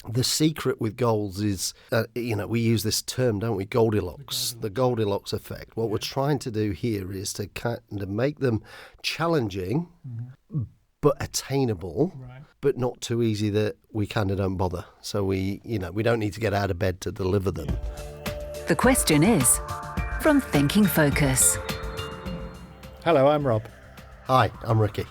The secret with goals is, we use this term, don't we? Goldilocks, the Goldilocks effect. What we're trying to do here is to kind of make them challenging, but attainable, but not too easy that we kind of don't bother. So we don't need to get out of bed to deliver them. The question is from Thinking Focus. Hello, I'm Rob. Hi, I'm Ricky.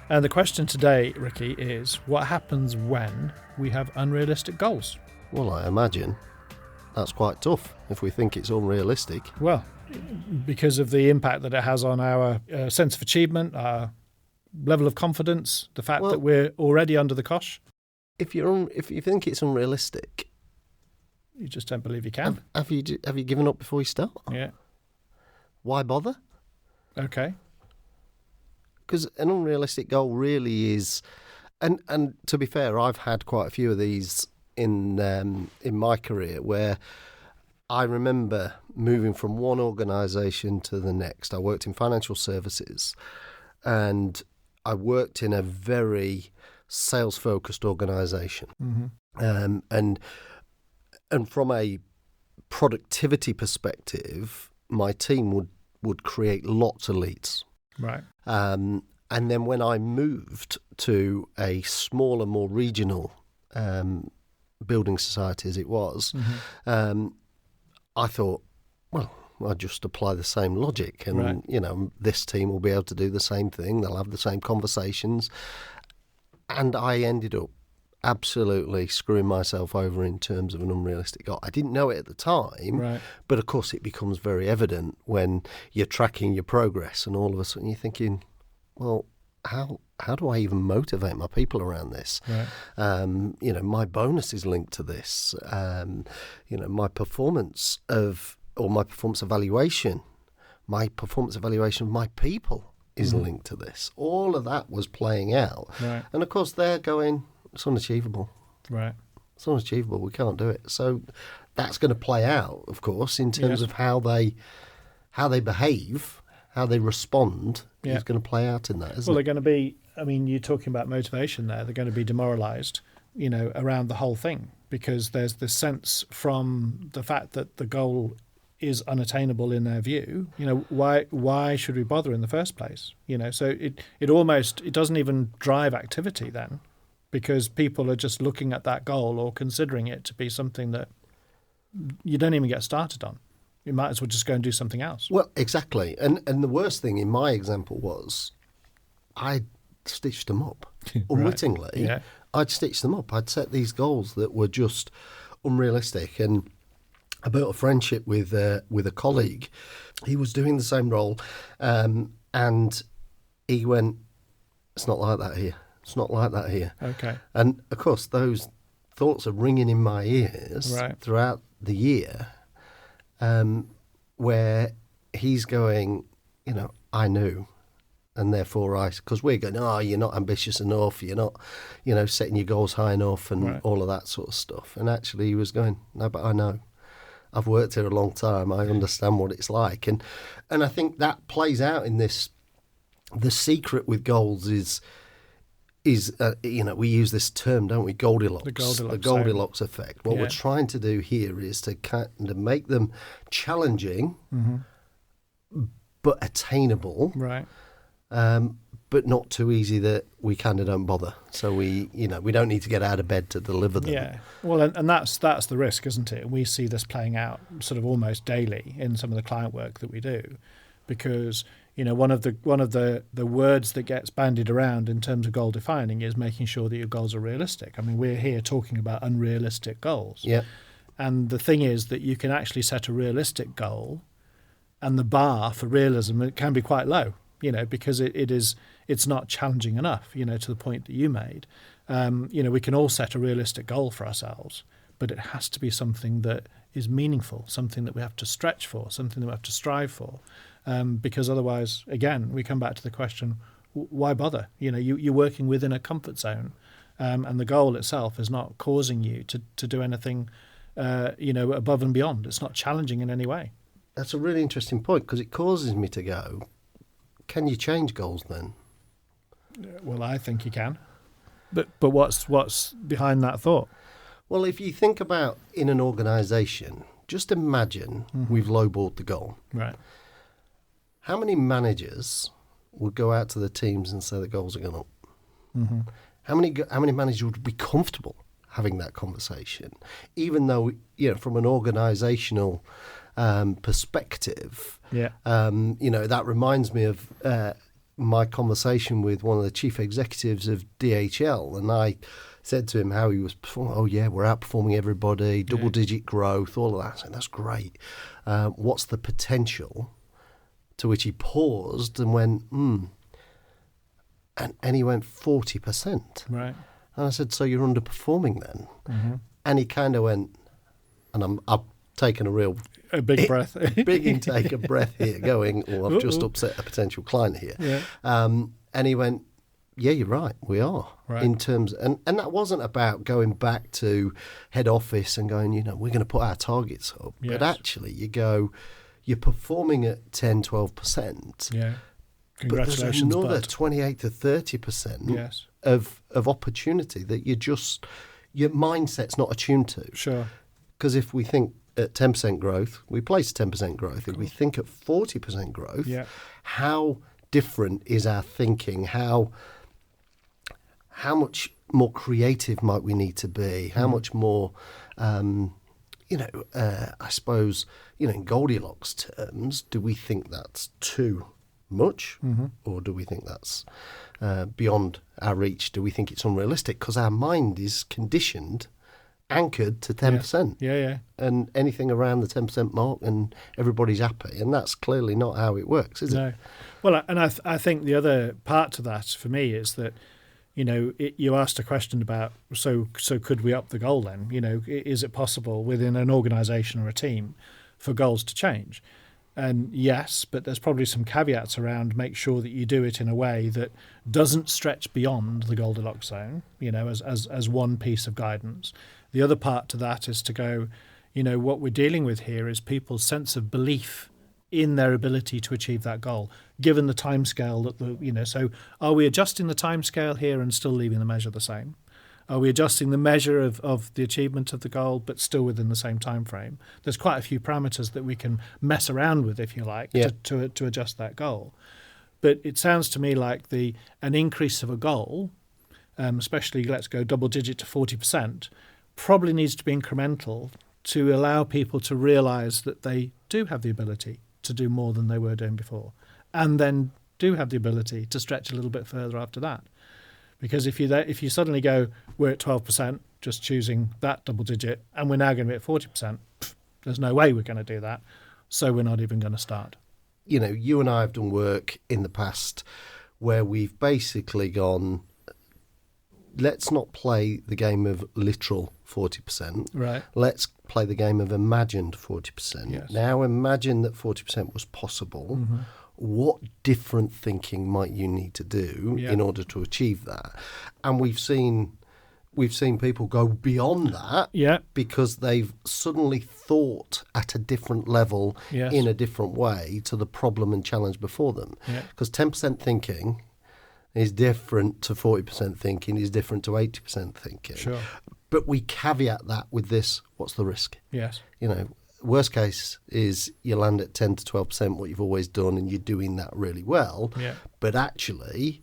And the question today, Ricky, is what happens when we have unrealistic goals? Well, I imagine that's quite tough if we think it's unrealistic. Well, because of the impact that it has on our sense of achievement, our level of confidence, the fact that we're already under the cosh. If you think it's unrealistic, you just don't believe you can. Have you given up before you start? Yeah. Why bother? Okay. Because an unrealistic goal really is, and to be fair, I've had quite a few of these in my career where I remember moving from one organisation to the next. I worked in financial services, and I worked in a very sales-focused organisation, and from a productivity perspective, my team would create lots of leads. Right. And then when I moved to a smaller, more regional building society as it was, I thought, well, I'll just apply the same logic and, this team will be able to do the same thing. They'll have the same conversations. And I ended up absolutely screwing myself over in terms of an unrealistic goal. I didn't know it at the time, but of course it becomes very evident when you're tracking your progress and all of a sudden you're thinking, well, how do I even motivate my people around this? My bonus is linked to this. My performance evaluation of my people is linked to this. All of that was playing out. Right. And of course they're going, it's unachievable. Right. It's unachievable. We can't do it. So that's going to play out, of course, in terms of how they behave, how they respond. Is going to play out in that, isn't it? Well, they're going to be. I mean, you're talking about motivation there. They're going to be demoralised, around the whole thing because there's this sense from the fact that the goal is unattainable in their view. Why should we bother in the first place? So it doesn't even drive activity then. Because people are just looking at that goal or considering it to be something that you don't even get started on. You might as well just go and do something else. Well, exactly. And the worst thing in my example was I stitched them up. Unwittingly, I'd stitched them up. I'd set these goals that were just unrealistic. And I built a friendship with a colleague. He was doing the same role. And he went, it's not like that here. It's not like that here. Okay. And, of course, those thoughts are ringing in my ears throughout the year where he's going, I knew. And therefore because we're going, you're not ambitious enough. You're not, setting your goals high enough and all of that sort of stuff. And actually he was going, no, but I know. I've worked here a long time. I understand what it's like. And I think that plays out in this. The secret with goals is we use this term, don't we? Goldilocks. The Goldilocks effect. What we're trying to do here is to kind of make them challenging, but attainable, but not too easy that we kind of don't bother. So we don't need to get out of bed to deliver them. Yeah. Well, and that's the risk, isn't it? We see this playing out sort of almost daily in some of the client work that we do, because one of the words that gets bandied around in terms of goal defining is making sure that your goals are realistic. I mean, we're here talking about unrealistic goals. Yeah. And the thing is that you can actually set a realistic goal, and the bar for realism, it can be quite low, because it's not challenging enough, to the point that you made. We can all set a realistic goal for ourselves, but it has to be something that is meaningful, something that we have to stretch for, something that we have to strive for. Because otherwise, again, we come back to the question, why bother? You're working within a comfort zone, and the goal itself is not causing you to do anything, above and beyond. It's not challenging in any way. That's a really interesting point, because it causes me to go, can you change goals then? Well, I think you can. But what's behind that thought? Well, if you think about in an organisation, just imagine we've lowballed the goal. Right. How many managers would go out to the teams and say the goals are going up? Mm-hmm. How many managers would be comfortable having that conversation, even though from an organisational perspective, that reminds me of my conversation with one of the chief executives of DHL, and I said to him how he was performing. Oh yeah, we're outperforming everybody, double-digit growth, all of that. I said, that's great. What's the potential? To which he paused and went, and he went 40%. Right. And I said, so you're underperforming then? Mm-hmm. And he kind of went, and I've taken a big breath, big intake of breath here, going, I've just upset a potential client here. Yeah. And he went, yeah, you're right, we are. Right. In terms, and that wasn't about going back to head office and going, we're going to put our targets up. Yes. But actually, you're performing at 10, 12%. Yeah. Congratulations, but there's another 28 to 30% of opportunity that your mindset's not attuned to. Sure. Because if we think at 10% growth, we place 10% growth. If we think at 40% growth, how different is our thinking? How much more creative might we need to be? How much more, I suppose, in Goldilocks terms, do we think that's too much, or do we think that's beyond our reach? Do we think it's unrealistic? Because our mind is conditioned, anchored to 10%. Yeah. And anything around the 10% mark and everybody's happy. And that's clearly not how it works, is it? No. Well, and I think the other part to that for me is that, you asked a question about, so could we up the goal then? Is it possible within an organisation or a team for goals to change? And yes, but there's probably some caveats around make sure that you do it in a way that doesn't stretch beyond the Goldilocks zone, as one piece of guidance. The other part to that is to go, what we're dealing with here is people's sense of belief in their ability to achieve that goal, given the timescale that so are we adjusting the timescale here and still leaving the measure the same? Are we adjusting the measure of the achievement of the goal, but still within the same time frame? There's quite a few parameters that we can mess around with, if you like, to adjust that goal. But it sounds to me like an increase of a goal, especially let's go double digit to 40%, probably needs to be incremental to allow people to realise that they do have the ability to do more than they were doing before, and then do have the ability to stretch a little bit further after that. Because if you suddenly go, we're at 12%, just choosing that double digit, and we're now going to be at 40%, there's no way we're going to do that. So we're not even going to start. You and I have done work in the past where we've basically gone, let's not play the game of literal 40%. Right. Let's play the game of imagined 40%. Yes. Now imagine that 40% was possible. Mm-hmm. What different thinking might you need to do in order to achieve that? And we've seen people go beyond that because they've suddenly thought at a different level in a different way to the problem and challenge before them. Because 10% thinking is different to 40% thinking, is different to 80% thinking. Sure. But we caveat that with this, what's the risk? Yes. Worst case is you land at 10 to 12% what you've always done and you're doing that really well. Yeah. But actually,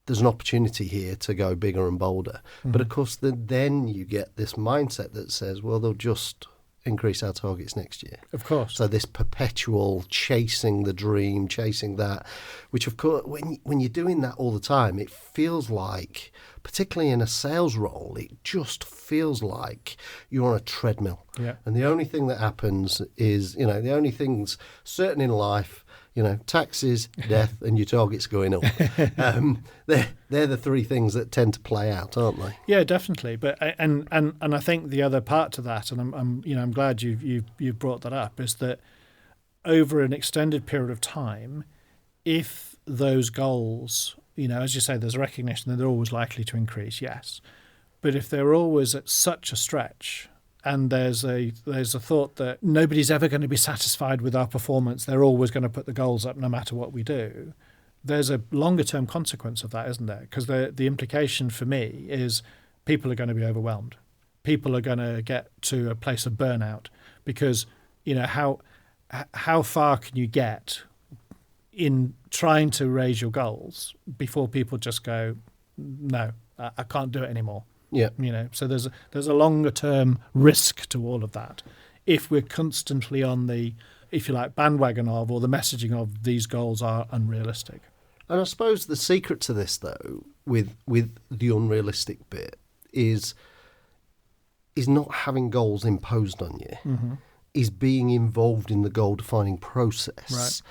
there's an opportunity here to go bigger and bolder. Mm-hmm. But of course, then you get this mindset that says, well, they'll just increase our targets next year. Of course. So this perpetual chasing the dream, chasing that, which of course, when you're doing that all the time, it feels like, particularly in a sales role, it just feels like you're on a treadmill. Yeah. And the only thing that happens is, the only things certain in life, taxes, death, and your targets going up. They're the three things that tend to play out, aren't they? Yeah, definitely. But and I think the other part to that, and I'm glad you've brought that up, is that over an extended period of time, if those goals, as you say, there's a recognition that they're always likely to increase, yes, but if they're always at such a stretch. And there's a thought that nobody's ever going to be satisfied with our performance. They're always going to put the goals up no matter what we do. There's a longer term consequence of that, isn't there? Because the implication for me is people are going to be overwhelmed. people are going to get to a place of burnout, because how far can you get in trying to raise your goals before people just go, no, I can't do it anymore. Yeah. So there's a longer term risk to all of that if we're constantly on the, if you like, bandwagon of, or the messaging of, these goals are unrealistic. And I suppose the secret to this, though, with the unrealistic bit is not having goals imposed on you, is being involved in the goal defining process. Right.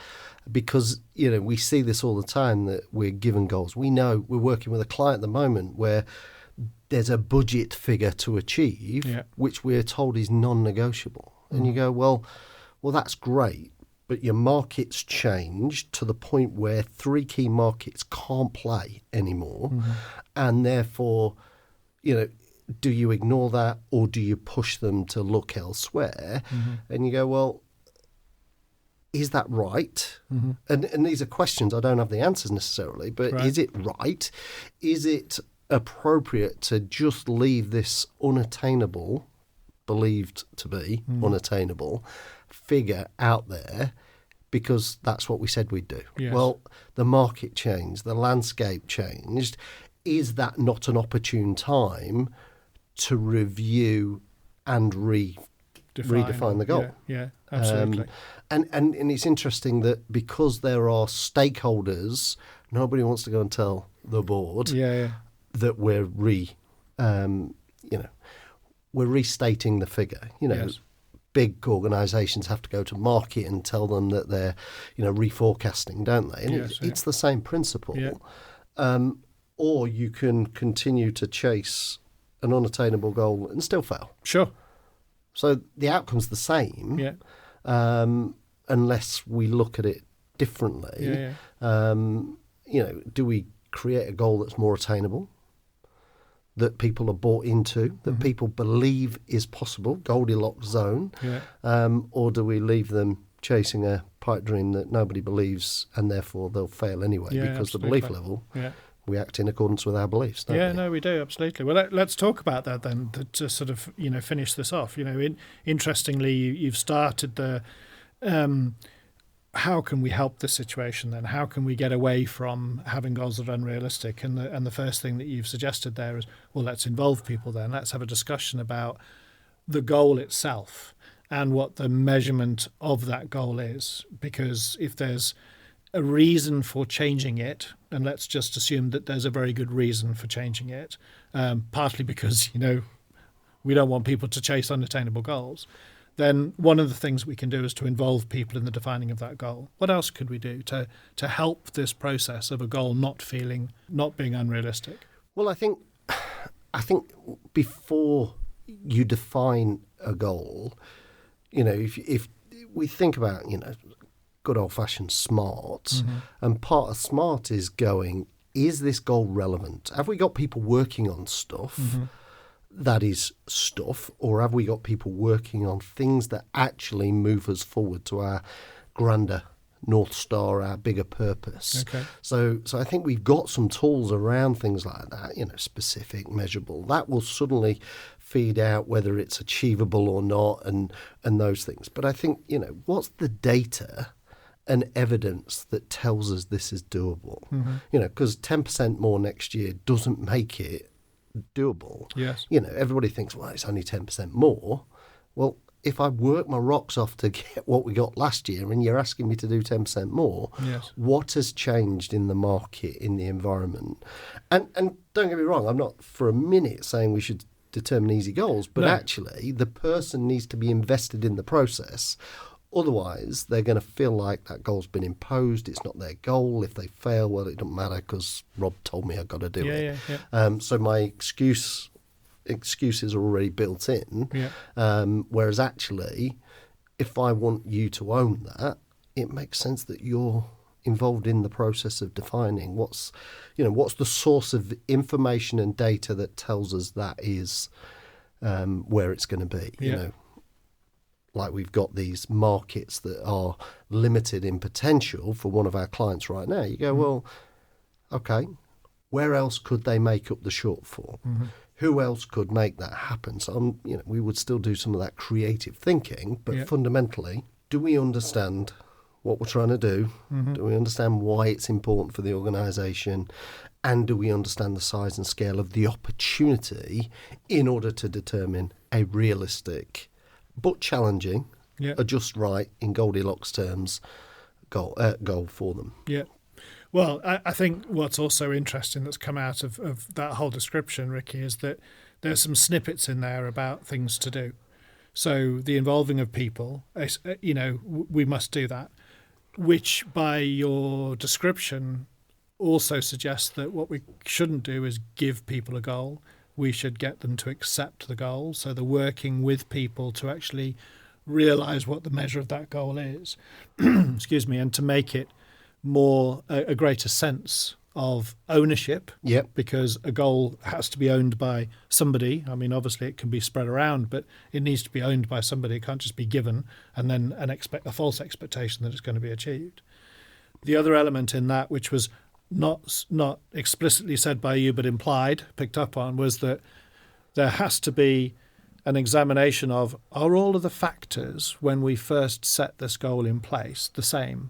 Because, we see this all the time, that we're given goals. We know we're working with a client at the moment where there's a budget figure to achieve, which we're told is non-negotiable. And you go, well, that's great, but your market's changed to the point where 3 key markets can't play anymore. And therefore, do you ignore that, or do you push them to look elsewhere? And you go, well, is that right? And these are questions I don't have the answers necessarily, but is it right? Is it appropriate to just leave this unattainable, believed to be unattainable figure out there because that's what we said we'd do? Yes. Well, the market changed, the landscape changed. Is that not an opportune time to review and redefine the goal? Yeah, absolutely. And it's interesting that because there are stakeholders, nobody wants to go and tell the board that we're we're restating the figure. Yes. Big organisations have to go to market and tell them that they're reforecasting, don't they? And it's the same principle. Yeah. Or you can continue to chase an unattainable goal and still fail. Sure. So the outcome's the same. Yeah. Unless we look at it differently. Do we create a goal that's more attainable, that people are bought into, that people believe is possible, Goldilocks zone, or do we leave them chasing a pipe dream that nobody believes and therefore they'll fail anyway because the belief level, we act in accordance with our beliefs, don't we? No, we do, absolutely. Well, let's talk about that then to sort of, finish this off. Interestingly, you've started the how can we help this situation then? How can we get away from having goals that are unrealistic? And the first thing that you've suggested there is, well, let's involve people then. Let's have a discussion about the goal itself and what the measurement of that goal is. Because if there's a reason for changing it, and let's just assume that there's a very good reason for changing it, partly because, we don't want people to chase unattainable goals, then one of the things we can do is to involve people in the defining of that goal. What else could we do to help this process of a goal not being unrealistic? Well, I think before you define a goal, if we think about, good old-fashioned SMART, and part of SMART is going, is this goal relevant? Have we got people working on stuff that is stuff, or have we got people working on things that actually move us forward to our grander North Star, our bigger purpose? Okay. So I think we've got some tools around things like that, specific, measurable. That will suddenly feed out whether it's achievable or not, and those things. But I think, what's the data and evidence that tells us this is doable? Because 10% more next year doesn't make it doable. Yes. Everybody thinks, well, it's only 10% more. Well, if I work my rocks off to get what we got last year and you're asking me to do 10% more, what has changed in the market, in the environment? And don't get me wrong, I'm not for a minute saying we should determine easy goals, but actually the person needs to be invested in the process. Otherwise, they're going to feel like that goal's been imposed. It's not their goal. If they fail, well, it doesn't matter because Rob told me I've got to do it. So my excuses are already built in. Whereas actually, if I want you to own that, it makes sense that you're involved in the process of defining what's the source of information and data that tells us that is where it's going to be. Like we've got these markets that are limited in potential for one of our clients right now. You go, well, okay, where else could they make up the shortfall? who else could make that happen? So, we would still do some of that creative thinking, but fundamentally, do we understand what we're trying to do? Mm-hmm. Do we understand why it's important for the organisation? And do we understand the size and scale of the opportunity in order to determine a realistic but challenging, just right in Goldilocks terms, goal for them? Yeah. Well, I think what's also interesting that's come out of that whole description, Ricky, is that there's some snippets in there about things to do. So the involving of people, we must do that, which by your description also suggests that what we shouldn't do is give people a goal. We should get them to accept the goal. So the working with people to actually realise what the measure of that goal is, excuse me, and to make it more a greater sense of ownership. Yep. Because a goal has to be owned by somebody. I mean, obviously it can be spread around, but it needs to be owned by somebody. It can't just be given and then a false expectation that it's going to be achieved. The other element in that, which was not explicitly said by you but implied, picked up on, was that there has to be an examination of, are all of the factors when we first set this goal in place the same?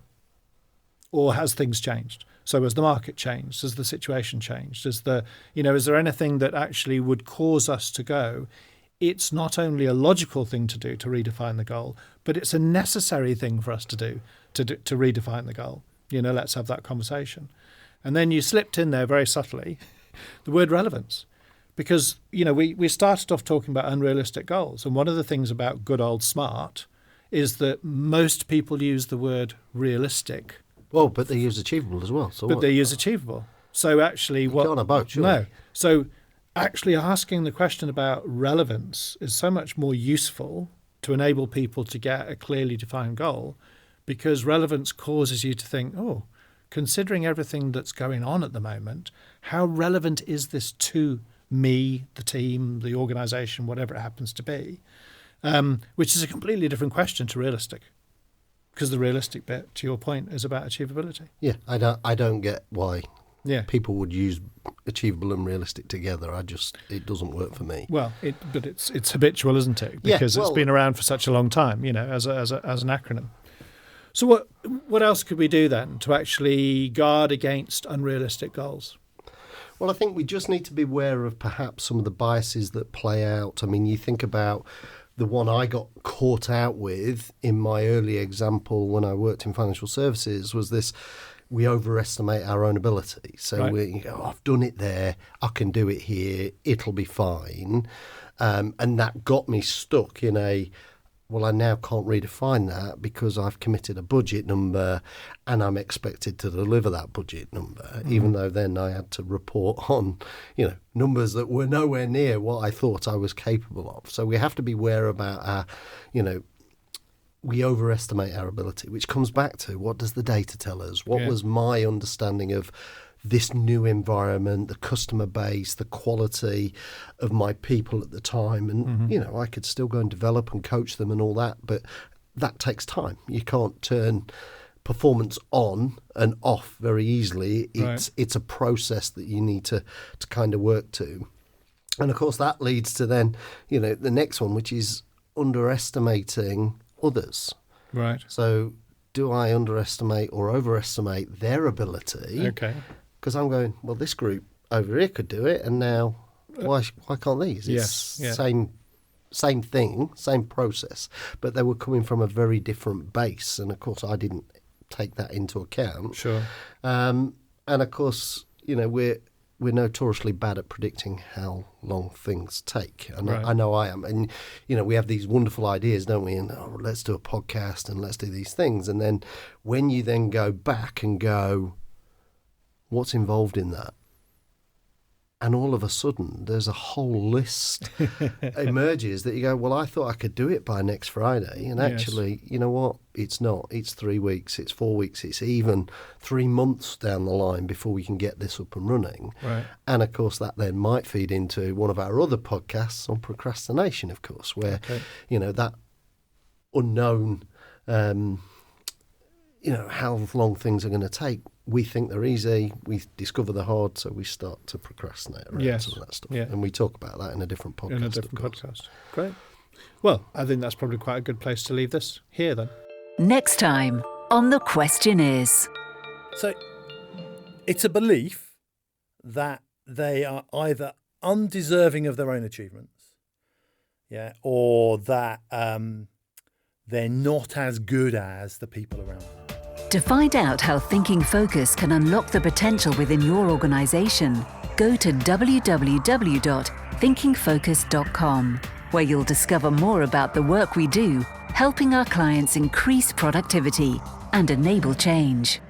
Or has things changed? So has the market changed? Has the situation changed? Is there anything that actually would cause us to go, it's not only a logical thing to do to redefine the goal, but it's a necessary thing for us to do to redefine the goal. Let's have that conversation. And then you slipped in there very subtly the word relevance. Because, we started off talking about unrealistic goals. And one of the things about good old SMART is that most people use the word realistic. Well, but they use achievable as well. But they use achievable. So actually, what? On a boat, surely. No. So actually asking the question about relevance is so much more useful to enable people to get a clearly defined goal, because relevance causes you to think, considering everything that's going on at the moment, how relevant is this to me, the team, the organisation, whatever it happens to be, which is a completely different question to realistic. Because the realistic bit, to your point, is about achievability. Yeah, I don't get why people would use achievable and realistic together. It doesn't work for me. Well, but it's habitual, isn't it? Because it's been around for such a long time, as an acronym. So what else could we do then to actually guard against unrealistic goals? Well, I think we just need to be aware of perhaps some of the biases that play out. I mean, you think about the one I got caught out with in my early example when I worked in financial services was this: we overestimate our own ability. So I've done it there, I can do it here, it'll be fine. And that got me stuck in I now can't redefine that because I've committed a budget number and I'm expected to deliver that budget number, even though then I had to report on, numbers that were nowhere near what I thought I was capable of. So we have to be aware about our, we overestimate our ability, which comes back to what does the data tell us? What was my understanding of this new environment, the customer base, the quality of my people at the time. And, I could still go and develop and coach them and all that, but that takes time. You can't turn performance on and off very easily. It's a process that you need to kind of work to. And, of course, that leads to then, the next one, which is underestimating others. Right. So do I underestimate or overestimate their ability? Okay. Because I'm going, well, this group over here could do it, and now why can't these? It's same thing, same process, but they were coming from a very different base, and of course I didn't take that into account. Sure. And of course, we're notoriously bad at predicting how long things take. And I know I am. And we have these wonderful ideas, don't we? And let's do a podcast and let's do these things. And then when you then go back and go, what's involved in that? And all of a sudden, there's a whole list emerges that you go, well, I thought I could do it by next Friday. And actually, you know what? It's not. It's 3 weeks. It's 4 weeks. It's even 3 months down the line before we can get this up and running. Right. And, of course, that then might feed into one of our other podcasts on procrastination, of course, where, that unknown how long things are going to take. We think they're easy. We discover they're hard, so we start to procrastinate around some of that stuff. Yeah. And we talk about that in a different podcast. Great. Well, I think that's probably quite a good place to leave this here then. Next time on The Question Is. So it's a belief that they are either undeserving of their own achievements, or that they're not as good as the people around them. To find out how Thinking Focus can unlock the potential within your organisation, go to www.thinkingfocus.com, where you'll discover more about the work we do, helping our clients increase productivity and enable change.